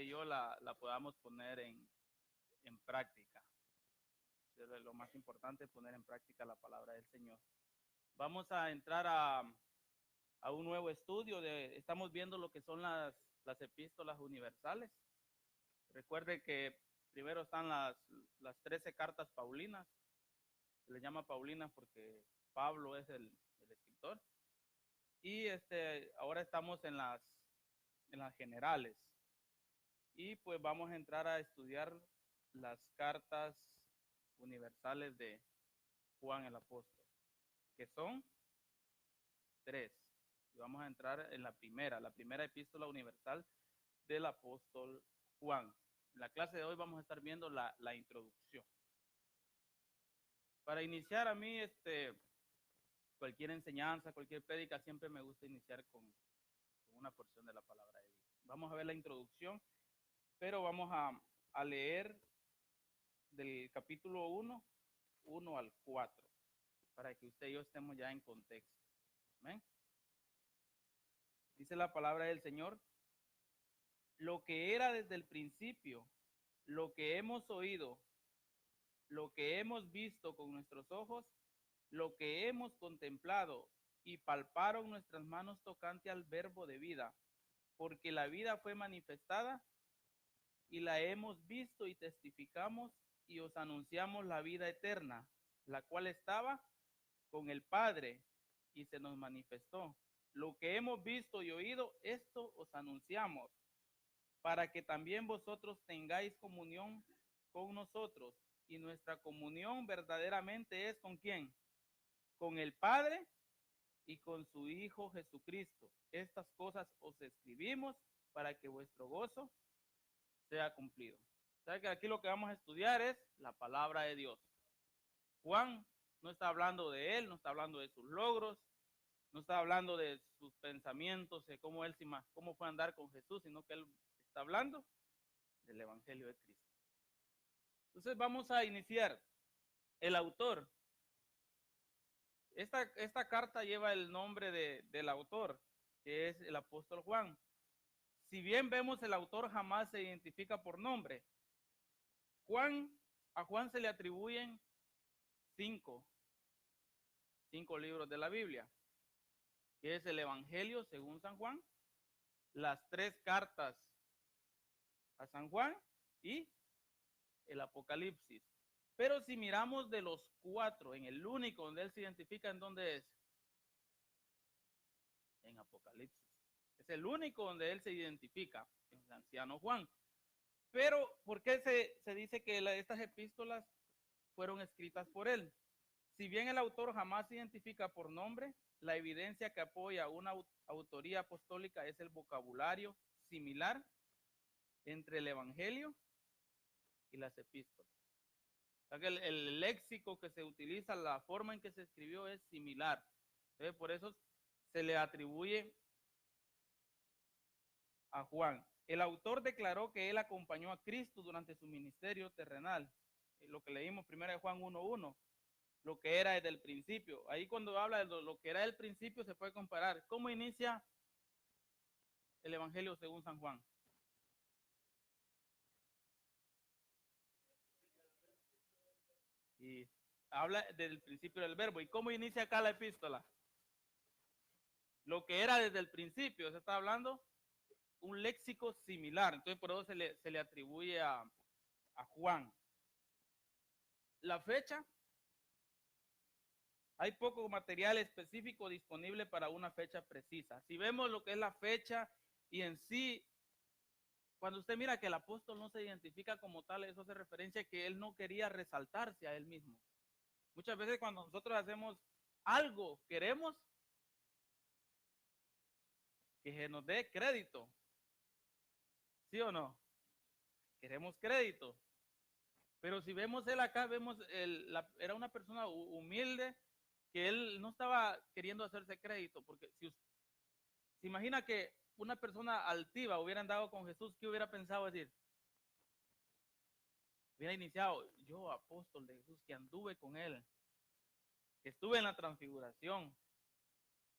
y yo la podamos poner en práctica. Lo más importante es poner en práctica la palabra del Señor. Vamos a entrar a un nuevo estudio. Estamos viendo lo que son las epístolas universales. Recuerde que primero están las 13 cartas paulinas. Se les llama paulinas porque Pablo es el escritor. Y ahora estamos en las generales. Y pues vamos a entrar a estudiar las cartas universales de Juan el apóstol, que son 3. Y vamos a entrar en la primera epístola universal del apóstol Juan. En la clase de hoy vamos a estar viendo la introducción. Para iniciar, a mí cualquier enseñanza, cualquier prédica, siempre me gusta iniciar con una porción de la palabra de Dios. Vamos a ver la introducción, pero vamos a leer del capítulo 1 al 4, para que usted y yo estemos ya en contexto. ¿Amén? Dice la palabra del Señor: lo que era desde el principio, lo que hemos oído, lo que hemos visto con nuestros ojos, lo que hemos contemplado y palparon nuestras manos tocante al verbo de vida, porque la vida fue manifestada y la hemos visto y testificamos y os anunciamos la vida eterna, la cual estaba con el Padre y se nos manifestó. Lo que hemos visto y oído, esto os anunciamos, para que también vosotros tengáis comunión con nosotros. Y nuestra comunión verdaderamente es ¿con quién? Con el Padre y con su Hijo Jesucristo. Estas cosas os escribimos para que vuestro gozo sea cumplido. O sea que aquí lo que vamos a estudiar es la palabra de Dios. Juan no está hablando de él, no está hablando de sus logros, no está hablando de sus pensamientos, de cómo fue a andar con Jesús, sino que él está hablando del Evangelio de Cristo. Entonces vamos a iniciar. El autor. Esta carta lleva el nombre del autor, que es el apóstol Juan. Si bien vemos, el autor jamás se identifica por nombre. A Juan se le atribuyen cinco libros de la Biblia, que es el Evangelio según San Juan, las 3 cartas a San Juan y el Apocalipsis. Pero si miramos de los 4, en el único donde él se identifica, ¿en dónde es? En Apocalipsis. Es el único donde él se identifica, en el anciano Juan. Pero, ¿por qué se dice que estas epístolas fueron escritas por él? Si bien el autor jamás se identifica por nombre, la evidencia que apoya una autoría apostólica es el vocabulario similar entre el Evangelio y las epístolas. O sea que el léxico que se utiliza, la forma en que se escribió es similar. Entonces, por eso se le atribuye a Juan. El autor declaró que él acompañó a Cristo durante su ministerio terrenal. Lo que leímos primero de Juan 1:1, lo que era desde el principio. Ahí cuando habla de lo que era del principio se puede comparar. ¿Cómo inicia el Evangelio según San Juan? Y habla del principio del verbo. ¿Y cómo inicia acá la epístola? Lo que era desde el principio. Se está hablando un léxico similar. Entonces por eso se le atribuye a Juan. La fecha. Hay poco material específico disponible para una fecha precisa. Si vemos lo que es la fecha y en sí, cuando usted mira que el apóstol no se identifica como tal, eso hace referencia a que él no quería resaltarse a él mismo. Muchas veces cuando nosotros hacemos algo, queremos que se nos dé crédito. ¿Sí o no? Queremos crédito. Pero si vemos él acá, vemos era una persona humilde, que él no estaba queriendo hacerse crédito, porque si se imagina que una persona altiva hubiera andado con Jesús, ¿qué hubiera pensado decir? Hubiera iniciado, yo apóstol de Jesús, que anduve con él, que estuve en la transfiguración.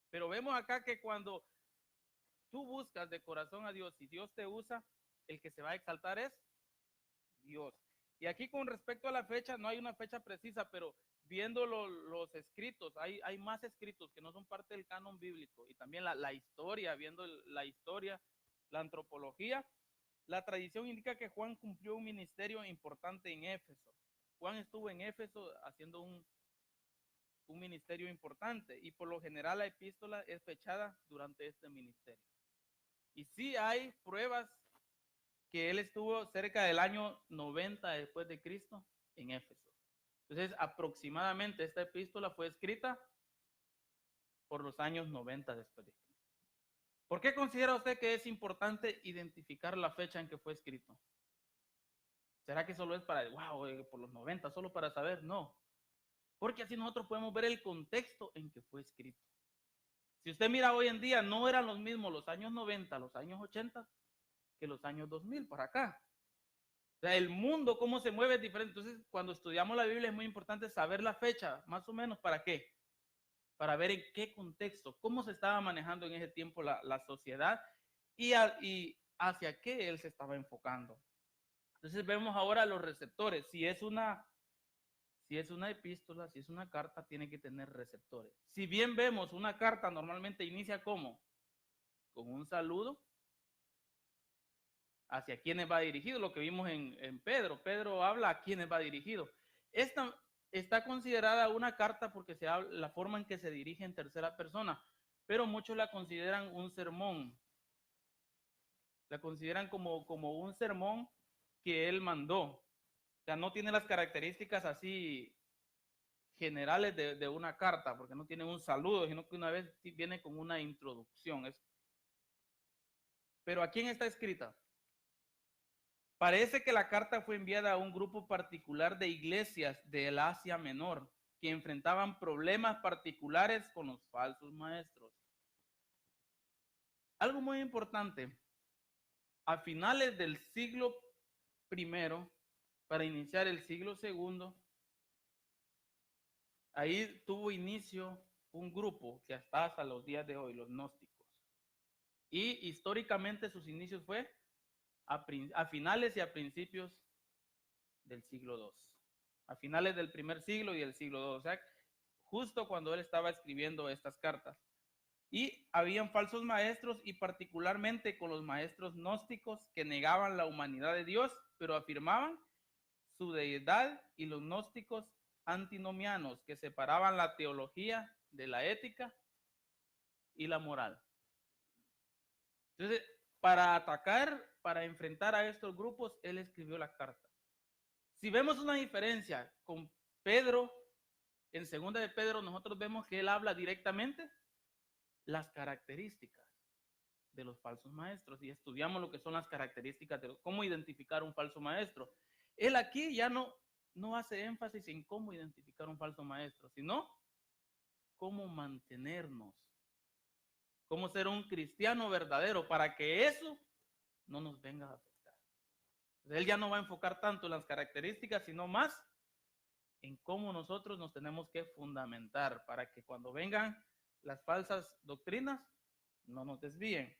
Pero vemos acá que cuando tú buscas de corazón a Dios y Dios te usa, El que se va a exaltar es Dios. Y aquí con respecto a la fecha, no hay una fecha precisa, pero viendo los escritos, hay más escritos que no son parte del canon bíblico, y también la historia, viendo la historia, la antropología, la tradición indica que Juan cumplió un ministerio importante en Éfeso. Juan estuvo en Éfeso haciendo un ministerio importante, y por lo general la epístola es fechada durante este ministerio. Y sí hay pruebas que él estuvo cerca del año 90 después de Cristo en Éfeso. Entonces, aproximadamente esta epístola fue escrita por los años 90 después de Cristo. ¿Por qué considera usted que es importante identificar la fecha en que fue escrito? ¿Será que solo es para, wow, por los 90, solo para saber? No, porque así nosotros podemos ver el contexto en que fue escrito. Si usted mira hoy en día, no eran los mismos los años 90, los años 80, que los años 2000 para acá. O sea, el mundo, cómo se mueve es diferente. Entonces, cuando estudiamos la Biblia es muy importante saber la fecha, más o menos, ¿para qué? Para ver en qué contexto, cómo se estaba manejando en ese tiempo la sociedad y hacia qué él se estaba enfocando. Entonces vemos ahora los receptores. Si es una epístola, si es una carta, tiene que tener receptores. Si bien vemos una carta normalmente inicia ¿cómo? Con un saludo. ¿Hacia quiénes va dirigido? Lo que vimos en Pedro. Pedro habla a quiénes va dirigido. Esta está considerada una carta porque se habla la forma en que se dirige en tercera persona, pero muchos la consideran un sermón. La consideran como un sermón que él mandó. O sea, no tiene las características así generales de una carta, porque no tiene un saludo, sino que una vez viene con una introducción. Pero ¿a quién está escrita? Parece que la carta fue enviada a un grupo particular de iglesias del Asia Menor que enfrentaban problemas particulares con los falsos maestros. Algo muy importante, a finales del siglo I, para iniciar el siglo II, ahí tuvo inicio un grupo que hasta los días de hoy, los gnósticos. Y históricamente sus inicios fue a finales y a principios del siglo II. A finales del primer siglo y del siglo II, o sea, justo cuando él estaba escribiendo estas cartas. Y habían falsos maestros, y particularmente con los maestros gnósticos que negaban la humanidad de Dios, pero afirmaban su deidad, y los gnósticos antinomianos que separaban la teología de la ética y la moral. Entonces, para atacar, para enfrentar a estos grupos, él escribió la carta. Si vemos una diferencia con Pedro, en segunda de Pedro, nosotros vemos que él habla directamente las características de los falsos maestros, y estudiamos lo que son las características de cómo identificar un falso maestro. Él aquí ya no hace énfasis en cómo identificar un falso maestro, sino cómo mantenernos, cómo ser un cristiano verdadero para que eso no nos venga a afectar. Él ya no va a enfocar tanto en las características, sino más en cómo nosotros nos tenemos que fundamentar para que cuando vengan las falsas doctrinas no nos desvíen.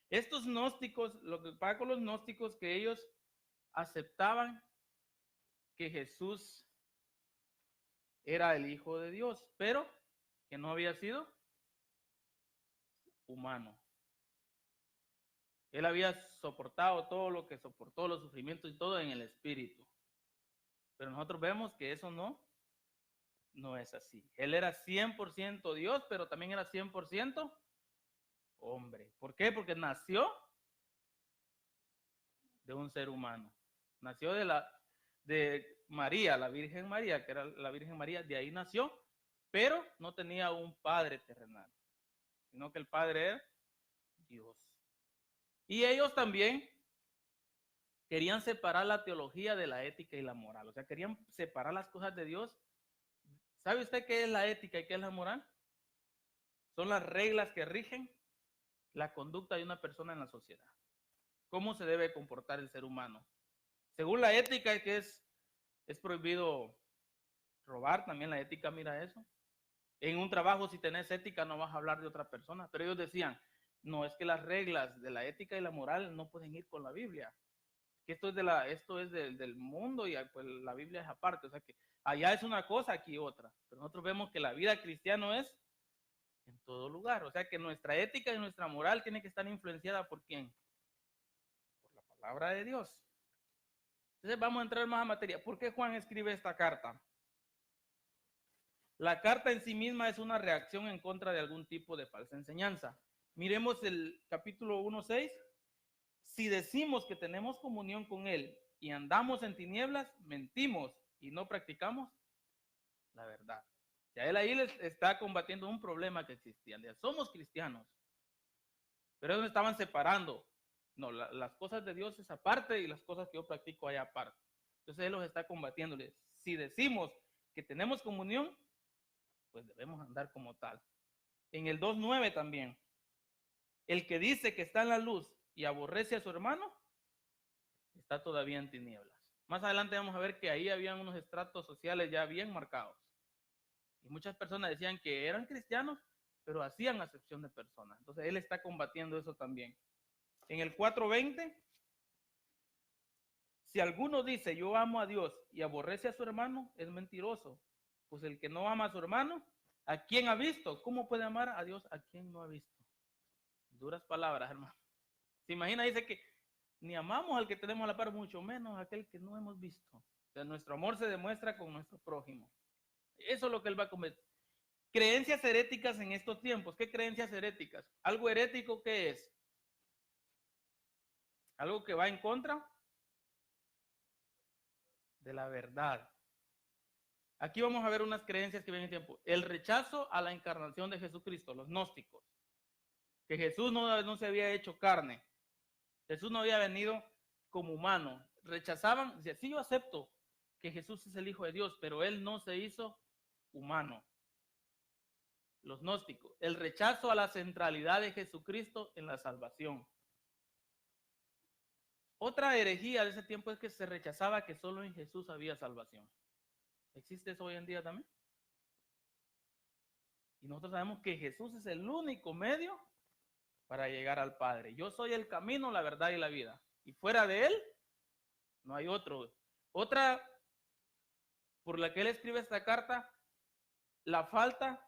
Estos gnósticos, lo que pasa con los gnósticos, que ellos aceptaban que Jesús era el Hijo de Dios, pero que no había sido humano. Él había soportado todo lo que soportó, los sufrimientos y todo en el espíritu. Pero nosotros vemos que eso no es así. Él era 100% Dios, pero también era 100% hombre. ¿Por qué? Porque nació de un ser humano. Nació de María, la Virgen María, que era la Virgen María, de ahí nació, pero no tenía un padre terrenal, sino que el padre era Dios. Y ellos también querían separar la teología de la ética y la moral, o sea, querían separar las cosas de Dios. ¿Sabe usted qué es la ética y qué es la moral? Son las reglas que rigen la conducta de una persona en la sociedad. ¿Cómo se debe comportar el ser humano? Según la ética, que es prohibido robar, también la ética mira eso. En un trabajo, si tenés ética, no vas a hablar de otra persona. Pero ellos decían, No, es que las reglas de la ética y la moral no pueden ir con la Biblia. Que esto es del mundo y pues la Biblia es aparte. O sea que allá es una cosa, aquí otra. Pero nosotros vemos que la vida cristiana es en todo lugar. O sea que nuestra ética y nuestra moral tiene que estar influenciada por quién? Por la palabra de Dios. Entonces vamos a entrar más a materia. ¿Por qué Juan escribe esta carta? La carta en sí misma es una reacción en contra de algún tipo de falsa enseñanza. Miremos el capítulo 1:6. Si decimos que tenemos comunión con Él y andamos en tinieblas, mentimos y no practicamos la verdad. Ya él ahí les está combatiendo un problema que existía. Somos cristianos, pero ellos estaban separando. No, las cosas de Dios es aparte y las cosas que yo practico hay aparte. Entonces él los está combatiendo. Si decimos que tenemos comunión, pues debemos andar como tal. En el 2:9 también. El que dice que está en la luz y aborrece a su hermano, está todavía en tinieblas. Más adelante vamos a ver que ahí habían unos estratos sociales ya bien marcados. Y muchas personas decían que eran cristianos, pero hacían acepción de personas. Entonces él está combatiendo eso también. En el 4:20, si alguno dice yo amo a Dios y aborrece a su hermano, es mentiroso. Pues el que no ama a su hermano, ¿a quién ha visto? ¿Cómo puede amar a Dios a quien no ha visto? Duras palabras, hermano. Se imagina, dice que ni amamos al que tenemos a la par, mucho menos a aquel que no hemos visto. O sea, nuestro amor se demuestra con nuestro prójimo. Eso es lo que él va a cometer. Creencias heréticas en estos tiempos. ¿Qué creencias heréticas? ¿Algo herético qué es? Algo que va en contra de la verdad. Aquí vamos a ver unas creencias que vienen en tiempo. El rechazo a la encarnación de Jesucristo, los gnósticos. Que Jesús no se había hecho carne. Jesús no había venido como humano. Rechazaban, decían, sí, yo acepto que Jesús es el Hijo de Dios, pero él no se hizo humano. Los gnósticos. El rechazo a la centralidad de Jesucristo en la salvación. Otra herejía de ese tiempo es que se rechazaba que solo en Jesús había salvación. ¿Existe eso hoy en día también? Y nosotros sabemos que Jesús es el único medio para llegar al Padre. Yo soy el camino, la verdad y la vida. Y fuera de él, no hay otro. Otra por la que él escribe esta carta, la falta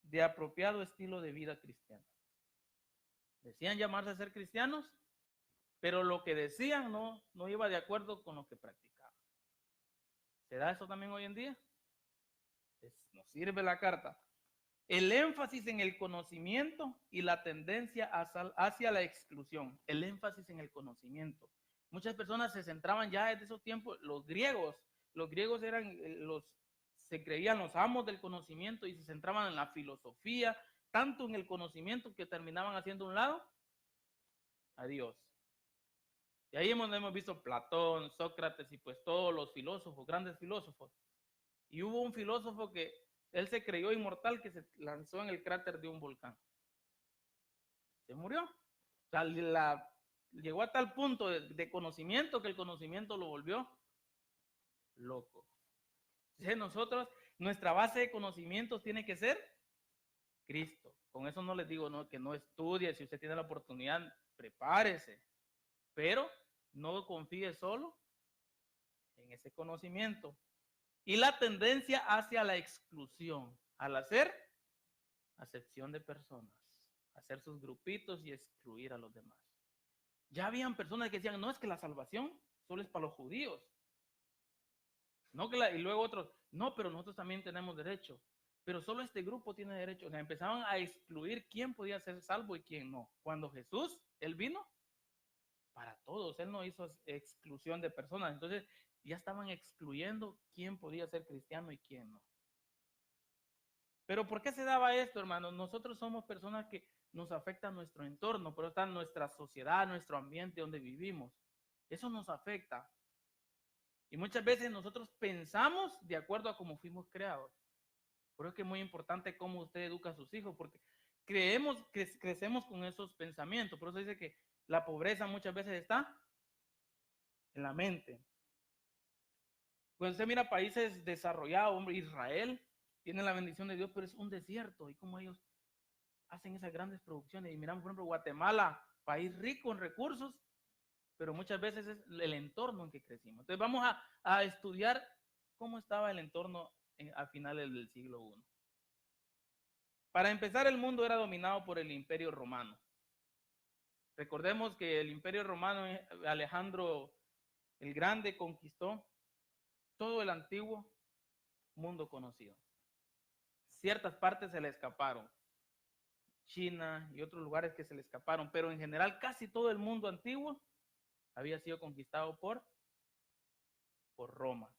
de apropiado estilo de vida cristiano. Decían llamarse a ser cristianos, pero lo que decían no iba de acuerdo con lo que practicaban. ¿Se da eso también hoy en día? Nos sirve la carta. El énfasis en el conocimiento y la tendencia hacia la exclusión. El énfasis en el conocimiento. Muchas personas se centraban ya desde esos tiempos, los griegos eran se creían los amos del conocimiento y se centraban en la filosofía, tanto en el conocimiento que terminaban haciendo a un lado a Dios. Y ahí hemos visto Platón, Sócrates y pues todos los filósofos, grandes filósofos. Y hubo un filósofo que él se creyó inmortal que se lanzó en el cráter de un volcán. Se murió. O sea, llegó a tal punto de conocimiento que el conocimiento lo volvió loco. Entonces nosotros, nuestra base de conocimientos tiene que ser Cristo. Con eso no les digo que no estudie, si usted tiene la oportunidad, prepárese. Pero no confíe solo en ese conocimiento. Y la tendencia hacia la exclusión, al hacer acepción de personas, hacer sus grupitos y excluir a los demás. Ya habían personas que decían, no, es que la salvación solo es para los judíos. No que y luego otros, no, pero nosotros también tenemos derecho. Pero solo este grupo tiene derecho. O sea, empezaban a excluir quién podía ser salvo y quién no. Cuando Jesús, él vino para todos. Él no hizo exclusión de personas. Entonces ya estaban excluyendo quién podía ser cristiano y quién no. Pero ¿por qué se daba esto, hermano? Nosotros somos personas que nos afecta nuestro entorno, pero está nuestra sociedad, nuestro ambiente donde vivimos. Eso nos afecta. Y muchas veces nosotros pensamos de acuerdo a cómo fuimos creados. Por eso es que es muy importante cómo usted educa a sus hijos, porque crecemos con esos pensamientos. Por eso dice que la pobreza muchas veces está en la mente. Cuando usted mira países desarrollados, hombre, Israel tiene la bendición de Dios, pero es un desierto. Y como ellos hacen esas grandes producciones. Y miramos, por ejemplo, Guatemala, país rico en recursos, pero muchas veces es el entorno en que crecimos. Entonces vamos a estudiar cómo estaba el entorno a finales del siglo I. Para empezar, el mundo era dominado por el Imperio Romano. Recordemos que el Imperio Romano, Alejandro el Grande conquistó todo el antiguo mundo conocido. Ciertas partes se le escaparon, China y otros lugares que se le escaparon, pero en general casi todo el mundo antiguo había sido conquistado por Roma.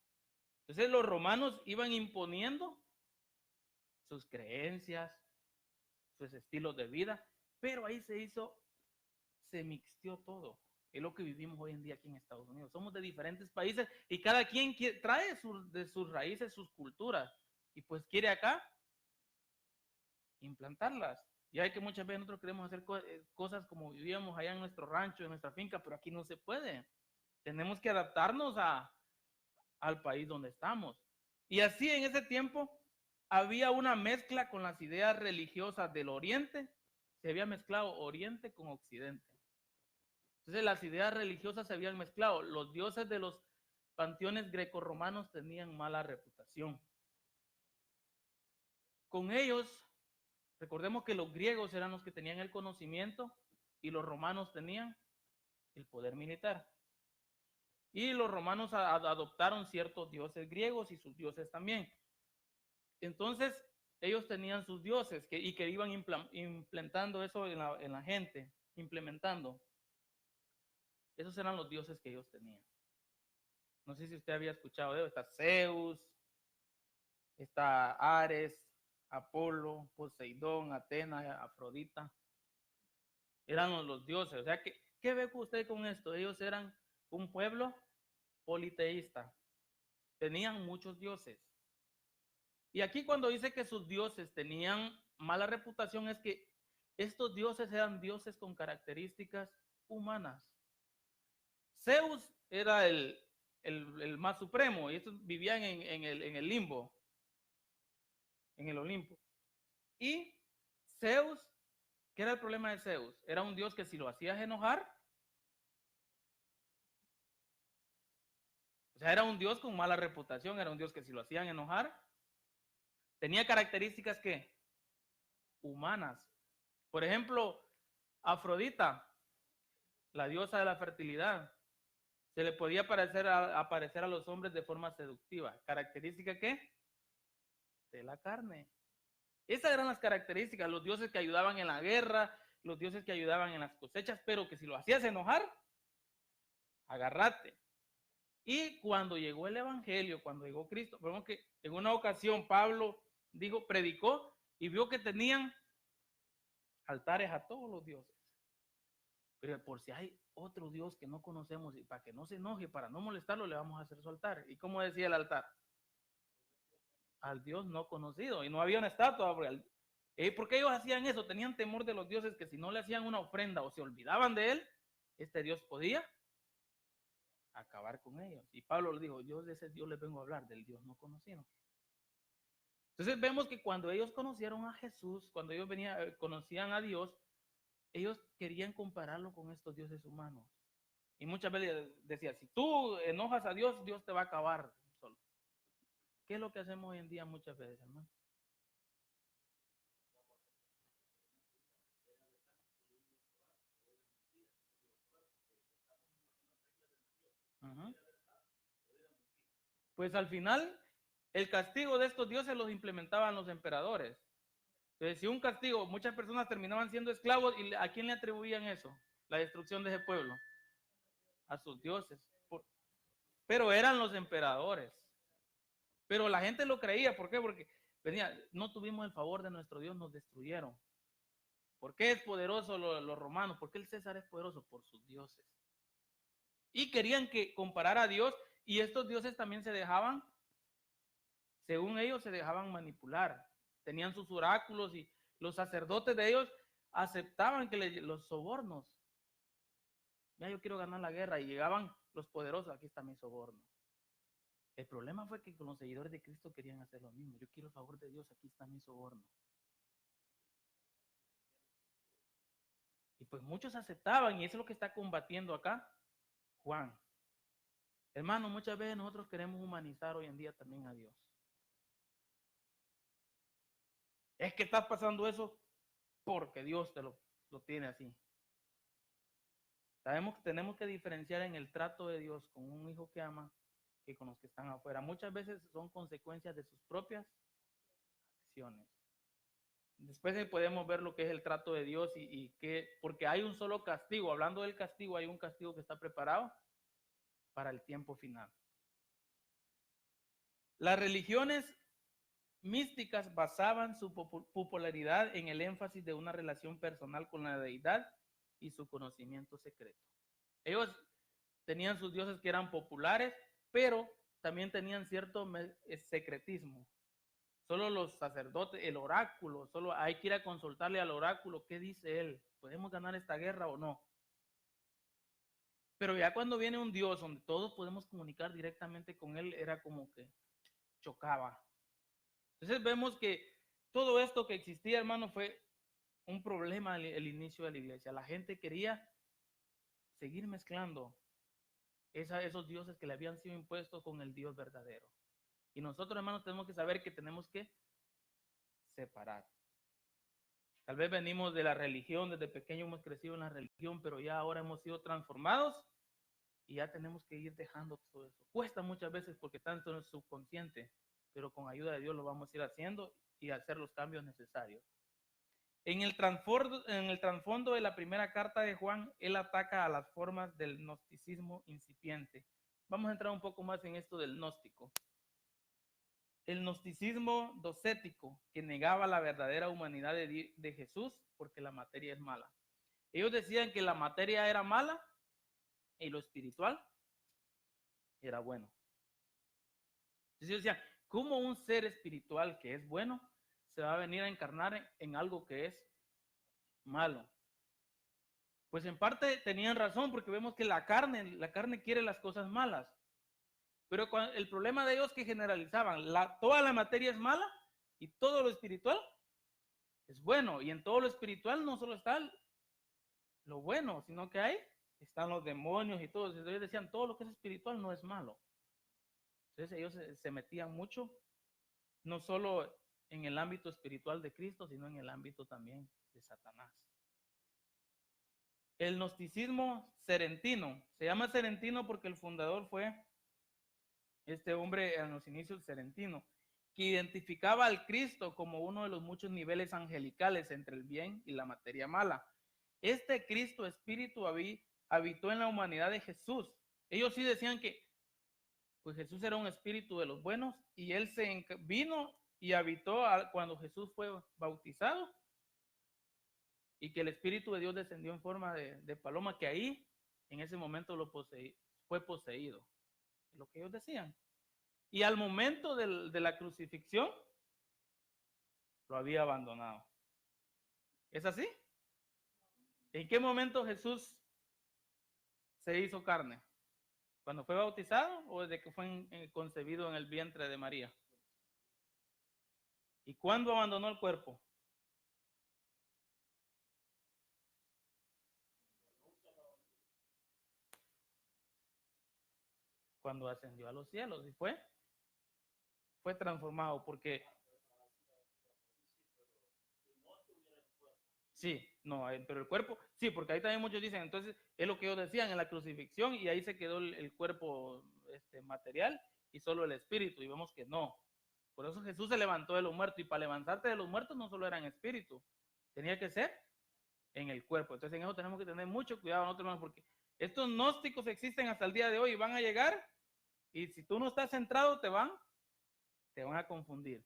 Entonces los romanos iban imponiendo sus creencias, sus estilos de vida, pero ahí se mixtió todo. Es lo que vivimos hoy en día aquí en Estados Unidos. Somos de diferentes países y cada quien trae de sus raíces, sus culturas, y pues quiere acá implantarlas. Y hay que muchas veces nosotros queremos hacer cosas como vivíamos allá en nuestro rancho, en nuestra finca, pero aquí no se puede. Tenemos que adaptarnos al país donde estamos. Y así en ese tiempo había una mezcla con las ideas religiosas del Oriente. Se había mezclado Oriente con Occidente. Entonces las ideas religiosas se habían mezclado. Los dioses de los panteones grecorromanos tenían mala reputación. Con ellos, recordemos que los griegos eran los que tenían el conocimiento y los romanos tenían el poder militar. Y los romanos adoptaron ciertos dioses griegos y sus dioses también. Entonces, ellos tenían sus dioses y que iban implementando eso en la gente, implementando. Esos eran los dioses que ellos tenían. No sé si usted había escuchado de ellos. Está Zeus, está Ares, Apolo, Poseidón, Atena, Afrodita. Eran los dioses. O sea, ¿qué ve usted con esto? Ellos eran un pueblo politeísta. Tenían muchos dioses. Y aquí cuando dice que sus dioses tenían mala reputación es que estos dioses eran dioses con características humanas. Zeus era el más supremo y estos vivían en el limbo, en el Olimpo. Y Zeus, ¿qué era el problema de Zeus? Era un dios que si lo hacías enojar, o sea, era un dios con mala reputación, era un dios que si lo hacían enojar, tenía características que humanas. Por ejemplo, Afrodita, la diosa de la fertilidad, se le podía aparecer a los hombres de forma seductiva. ¿Característica qué? De la carne. Esas eran las características, los dioses que ayudaban en la guerra, los dioses que ayudaban en las cosechas, pero que si lo hacías enojar, agárrate. Y cuando llegó el evangelio, cuando llegó Cristo, vemos que en una ocasión Pablo predicó y vio que tenían altares a todos los dioses. Pero por si hay otro Dios que no conocemos y para que no se enoje, para no molestarlo, le vamos a hacer su altar. ¿Y cómo decía el altar? Al Dios no conocido. Y no había una estatua. ¿Por qué ellos hacían eso? Tenían temor de los dioses que si no le hacían una ofrenda o se olvidaban de él, este Dios podía acabar con ellos. Y Pablo le dijo, yo de ese Dios les vengo a hablar, del Dios no conocido. Entonces vemos que cuando ellos conocieron a Jesús, cuando ellos conocían a Dios, ellos querían compararlo con estos dioses humanos. Y muchas veces decía, si tú enojas a Dios, Dios te va a acabar solo. ¿Qué es lo que hacemos hoy en día muchas veces, hermano? Uh-huh. Pues al final, el castigo de estos dioses los implementaban los emperadores. Entonces, si un castigo, muchas personas terminaban siendo esclavos, ¿y a quién le atribuían eso? La destrucción de ese pueblo. A sus dioses. Pero eran los emperadores. Pero la gente lo creía, ¿por qué? Porque venía, no tuvimos el favor de nuestro Dios, nos destruyeron. ¿Por qué es poderoso los romanos? ¿Por qué el César es poderoso? Por sus dioses. Y querían que comparara a Dios, y estos dioses también se dejaban, según ellos, se dejaban manipular. Tenían sus oráculos y los sacerdotes de ellos aceptaban que los sobornos. Ya yo quiero ganar la guerra y llegaban los poderosos, aquí está mi soborno. El problema fue que con los seguidores de Cristo querían hacer lo mismo. Yo quiero el favor de Dios, aquí está mi soborno. Y pues muchos aceptaban, y eso es lo que está combatiendo acá Juan. Hermano, muchas veces nosotros queremos humanizar hoy en día también a Dios. Es que estás pasando eso porque Dios te lo tiene así. Sabemos que tenemos que diferenciar en el trato de Dios con un hijo que ama que con los que están afuera. Muchas veces son consecuencias de sus propias acciones. Después podemos ver lo que es el trato de Dios y que, porque hay un solo castigo. Hablando del castigo, hay un castigo que está preparado para el tiempo final. Las religiones místicas basaban su popularidad en el énfasis de una relación personal con la deidad y su conocimiento secreto. Ellos tenían sus dioses que eran populares, pero también tenían cierto secretismo. Solo los sacerdotes, el oráculo, solo hay que ir a consultarle al oráculo qué dice él, ¿podemos ganar esta guerra o no? Pero ya cuando viene un Dios donde todos podemos comunicar directamente con él, era como que chocaba. Entonces vemos que todo esto que existía, hermano, fue un problema el inicio de la iglesia. La gente quería seguir mezclando esos dioses que le habían sido impuestos con el Dios verdadero. Y nosotros, hermanos, tenemos que saber que tenemos que separar. Tal vez venimos de la religión, desde pequeño hemos crecido en la religión, pero ya ahora hemos sido transformados y ya tenemos que ir dejando todo eso. Cuesta muchas veces porque está en el subconsciente, pero con ayuda de Dios lo vamos a ir haciendo y hacer los cambios necesarios. En el trasfondo de la primera carta de Juan, él ataca a las formas del gnosticismo incipiente. Vamos a entrar un poco más en esto del gnóstico. El gnosticismo docético, que negaba la verdadera humanidad de Jesús porque la materia es mala. Ellos decían que la materia era mala y lo espiritual era bueno. Entonces decían, ¿cómo un ser espiritual que es bueno se va a venir a encarnar en algo que es malo? Pues en parte tenían razón porque vemos que la carne quiere las cosas malas. Pero el problema de ellos es que generalizaban, toda la materia es mala y todo lo espiritual es bueno. Y en todo lo espiritual no solo está lo bueno, sino que están los demonios y todo. Entonces ellos decían, todo lo que es espiritual no es malo. Entonces ellos se metían mucho, no solo en el ámbito espiritual de Cristo, sino en el ámbito también de Satanás. El gnosticismo serentino, se llama serentino porque el fundador fue este hombre en los inicios serentino, que identificaba al Cristo como uno de los muchos niveles angelicales entre el bien y la materia mala. Este Cristo espíritu habitó en la humanidad de Jesús. Ellos sí decían que pues Jesús era un espíritu de los buenos y él vino y habitó cuando Jesús fue bautizado y que el Espíritu de Dios descendió en forma de paloma, que ahí en ese momento fue poseído. Lo que ellos decían. Y al momento de la crucifixión, lo había abandonado. ¿Es así? ¿En qué momento Jesús se hizo carne? ¿Cuando fue bautizado o desde que fue concebido en el vientre de María? ¿Y cuándo abandonó el cuerpo? Cuando ascendió a los cielos y fue transformado porque sí, no, pero el cuerpo, sí, porque ahí también muchos dicen, entonces es lo que ellos decían en la crucifixión y ahí se quedó el cuerpo material y solo el espíritu y vemos que no. Por eso Jesús se levantó de los muertos y para levantarte de los muertos no solo era en espíritu, tenía que ser en el cuerpo. Entonces en eso tenemos que tener mucho cuidado nosotros, hermanos, porque estos gnósticos existen hasta el día de hoy y van a llegar y si tú no estás centrado te van a confundir.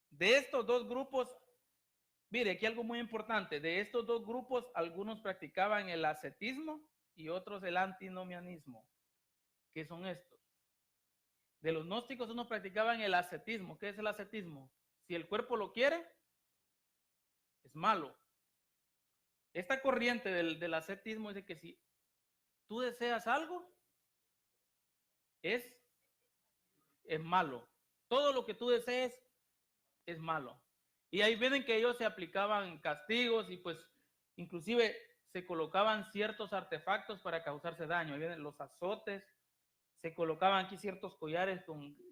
De estos dos grupos, mire, aquí algo muy importante, de estos dos grupos, algunos practicaban el ascetismo y otros el antinomianismo. ¿Qué son estos? De los gnósticos unos practicaban el ascetismo. ¿Qué es el ascetismo? Si el cuerpo lo quiere, es malo. Esta corriente del ascetismo es de que si tú deseas algo, es malo. Todo lo que tú desees es malo. Y ahí ven que ellos se aplicaban castigos y pues inclusive se colocaban ciertos artefactos para causarse daño. Ahí vienen los azotes, se colocaban aquí ciertos collares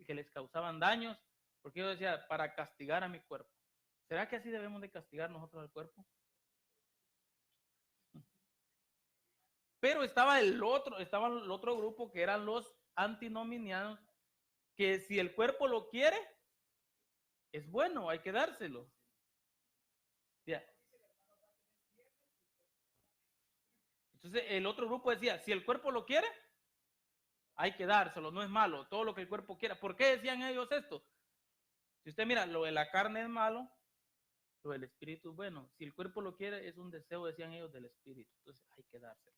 que les causaban daños, porque yo decía, para castigar a mi cuerpo. ¿Será que así debemos de castigar nosotros al cuerpo? Pero estaba el otro grupo que eran los antinominianos, que si el cuerpo lo quiere, es bueno, hay que dárselo. Ya. Entonces el otro grupo decía, si el cuerpo lo quiere, hay que dárselo, no es malo, todo lo que el cuerpo quiera. ¿Por qué decían ellos esto? Si usted mira, lo de la carne es malo, lo del espíritu es bueno. Si el cuerpo lo quiere, es un deseo, decían ellos, del espíritu. Entonces hay que dárselo.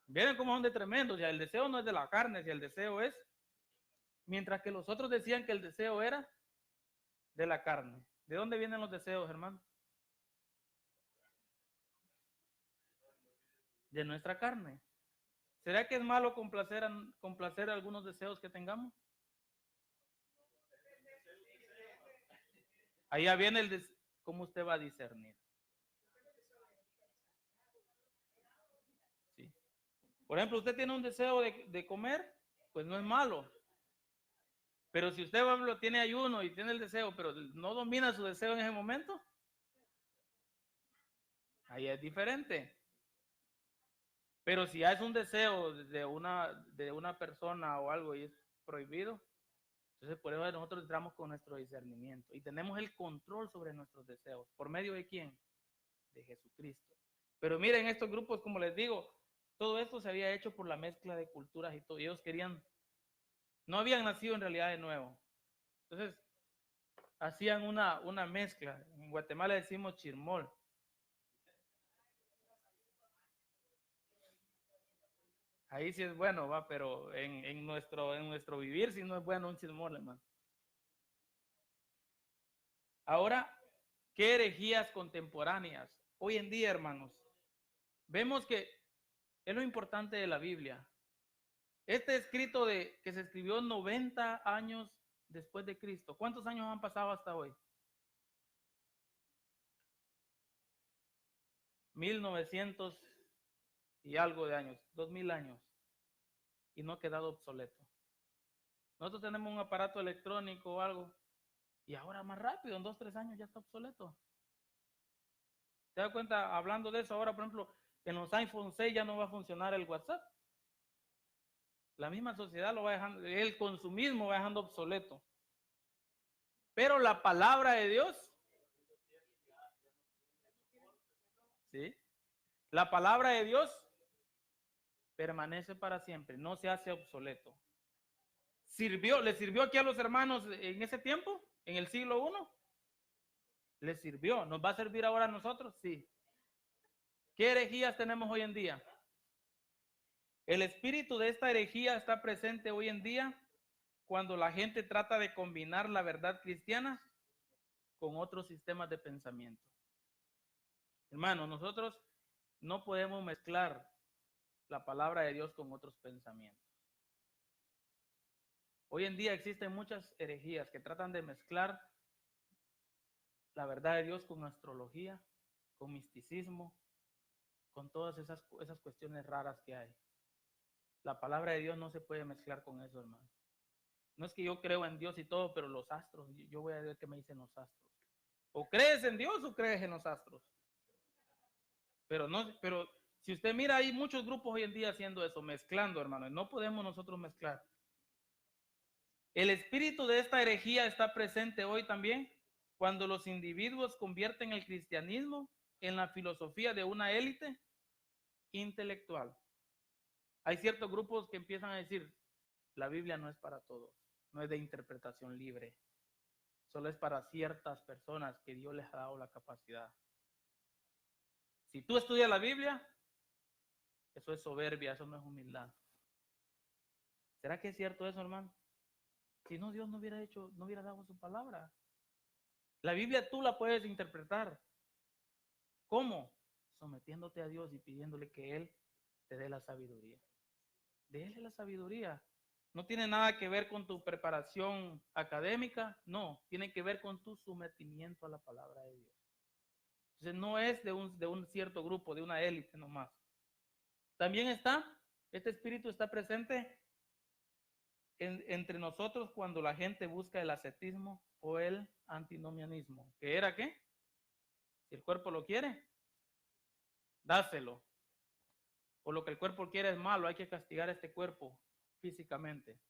Miren cómo son de tremendos. Ya el deseo no es de la carne, si el deseo es. Mientras que los otros decían que el deseo era de la carne. ¿De dónde vienen los deseos, hermano? De nuestra carne. ¿Será que es malo complacer algunos deseos que tengamos? Ahí ya viene cómo usted va a discernir. ¿Sí? Por ejemplo, usted tiene un deseo de comer, pues no es malo. Pero si usted, por ejemplo, tiene ayuno y tiene el deseo, pero no domina su deseo en ese momento, ahí es diferente. Pero si ya es un deseo de una persona o algo y es prohibido, entonces por eso nosotros entramos con nuestro discernimiento y tenemos el control sobre nuestros deseos. ¿Por medio de quién? De Jesucristo. Pero miren, estos grupos, como les digo, todo esto se había hecho por la mezcla de culturas y todo. Y ellos querían, no habían nacido en realidad de nuevo. Entonces, hacían una mezcla. En Guatemala decimos chirmol. Ahí sí es bueno, va, pero en nuestro vivir sí no es bueno un chirmol, hermano. Ahora, ¿qué herejías contemporáneas? Hoy en día, hermanos, vemos que es lo importante de la Biblia. Este escrito que se escribió 90 años después de Cristo. ¿Cuántos años han pasado hasta hoy? 1900 y algo de años, 2000 años, y no ha quedado obsoleto. Nosotros tenemos un aparato electrónico o algo, y ahora más rápido, en 2, 3 años ya está obsoleto. ¿Te das cuenta? Hablando de eso, ahora, por ejemplo, en los iPhone 6 ya no va a funcionar el WhatsApp. La misma sociedad lo va dejando, el consumismo va dejando obsoleto. Pero la palabra de Dios, ¿sí? La palabra de Dios permanece para siempre, no se hace obsoleto. ¿Le sirvió aquí a los hermanos en ese tiempo, en el siglo I? ¿Les sirvió? ¿Nos va a servir ahora a nosotros? Sí. ¿Qué herejías tenemos hoy en día? El espíritu de esta herejía está presente hoy en día cuando la gente trata de combinar la verdad cristiana con otros sistemas de pensamiento. Hermanos, nosotros no podemos mezclar la palabra de Dios con otros pensamientos. Hoy en día existen muchas herejías que tratan de mezclar la verdad de Dios con astrología, con misticismo, con todas esas cuestiones raras que hay. La palabra de Dios no se puede mezclar con eso, hermano. No es que yo creo en Dios y todo, pero los astros, yo voy a ver qué me dicen los astros. O crees en Dios o crees en los astros. Pero si usted mira, hay muchos grupos hoy en día haciendo eso, mezclando, hermano. No podemos nosotros mezclar. El espíritu de esta herejía está presente hoy también cuando los individuos convierten el cristianismo en la filosofía de una élite intelectual. Hay ciertos grupos que empiezan a decir, la Biblia no es para todos, no es de interpretación libre, solo es para ciertas personas que Dios les ha dado la capacidad. Si tú estudias la Biblia, eso es soberbia, eso no es humildad. ¿Será que es cierto eso, hermano? Si no, Dios no hubiera dado su palabra. La Biblia tú la puedes interpretar. ¿Cómo? Sometiéndote a Dios y pidiéndole que Él te dé la sabiduría. Déle la sabiduría. No tiene nada que ver con tu preparación académica, no, tiene que ver con tu sometimiento a la palabra de Dios. Entonces no es de un cierto grupo, de una élite nomás. También este espíritu está presente entre nosotros cuando la gente busca el ascetismo o el antinomianismo. ¿Qué era qué? Si el cuerpo lo quiere, dáselo. O lo que el cuerpo quiere es malo, hay que castigar a este cuerpo físicamente.